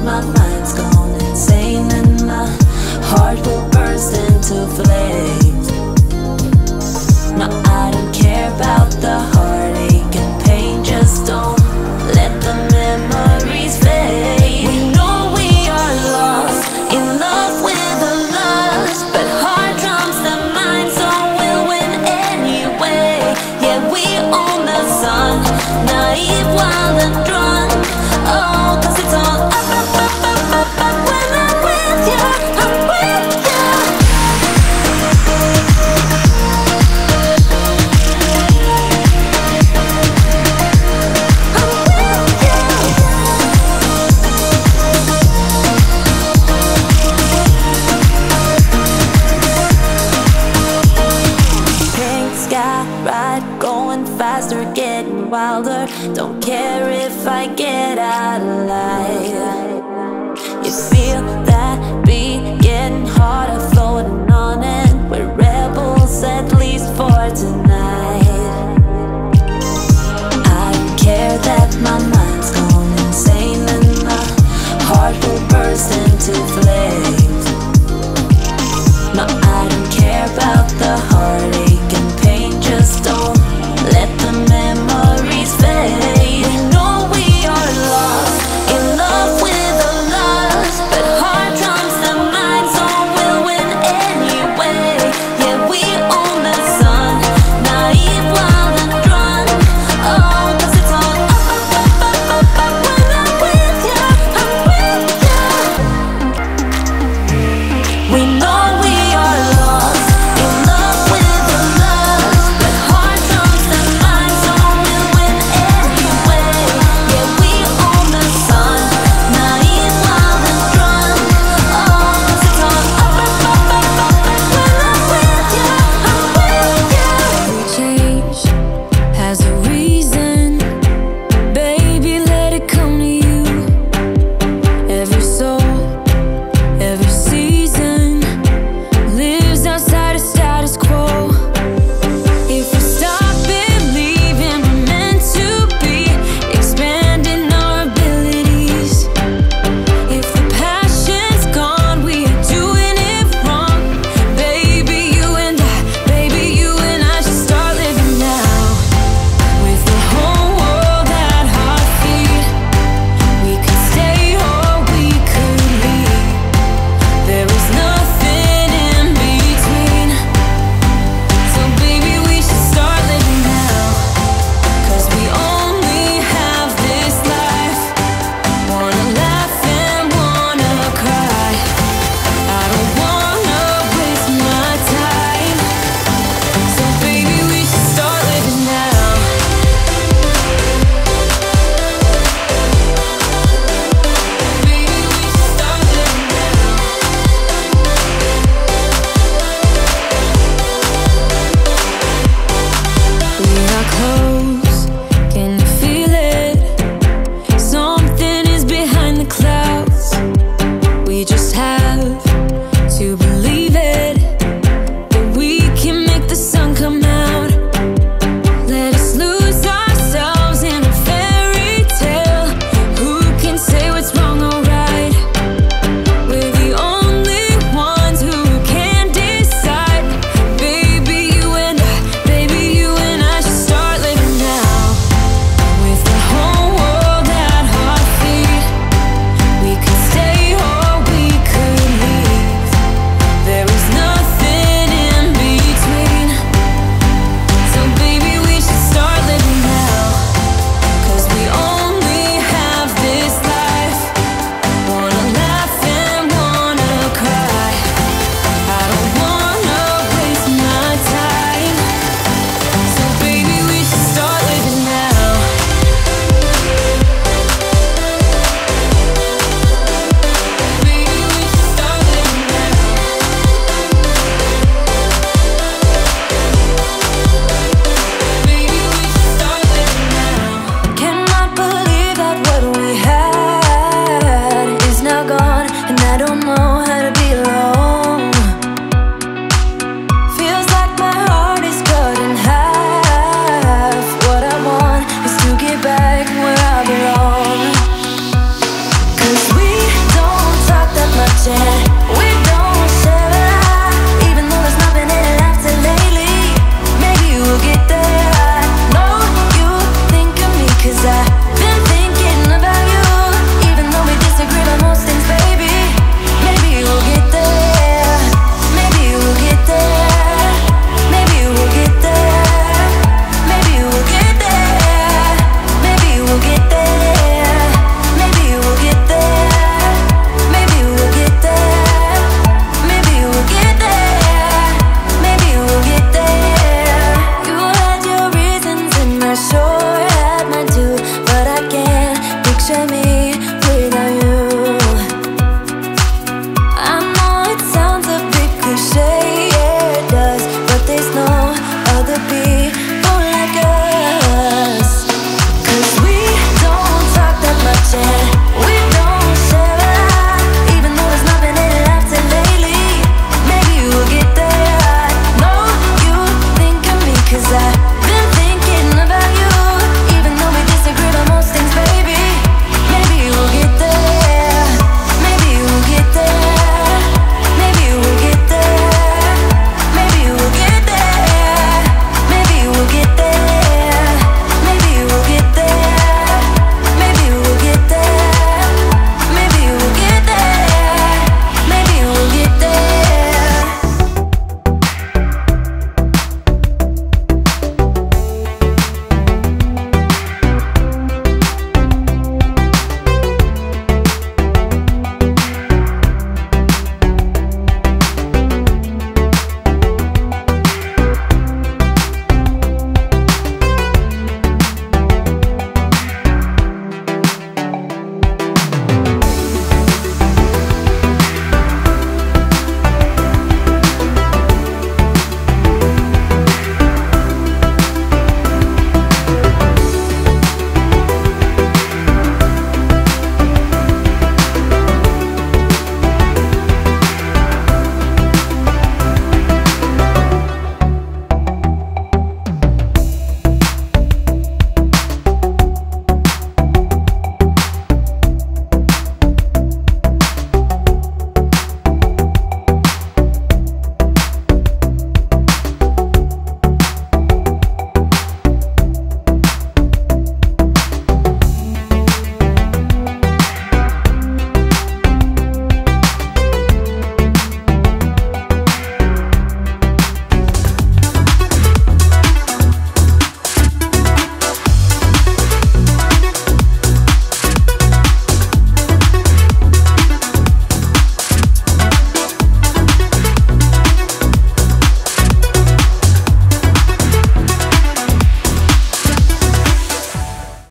my mind's gone insane and my heart will burst into flames. No, I don't care about the heartache and pain, just don't let the memories fade. We know we are lost, in love with a lust, but heart trumps the mind, so we'll win anyway. Yeah, we own the sun, naive, wild and drunk. Oh, 'cause it's all up, up, up, up, up, up when I'm with you, I'm with you. Ride, going faster, getting wilder. Don't care if I get out alive. You feel that beat getting harder, floating on it. We're rebels, at least for tonight. I don't care that my mind's gone insane and my heart will burst into flames. No, I don't care about the heartache and pain, just don't let the memories fade. We know we are lost, in love with a lust, but heart trumps the mind, so we'll win anyway. Yeah, we own the sun, picture me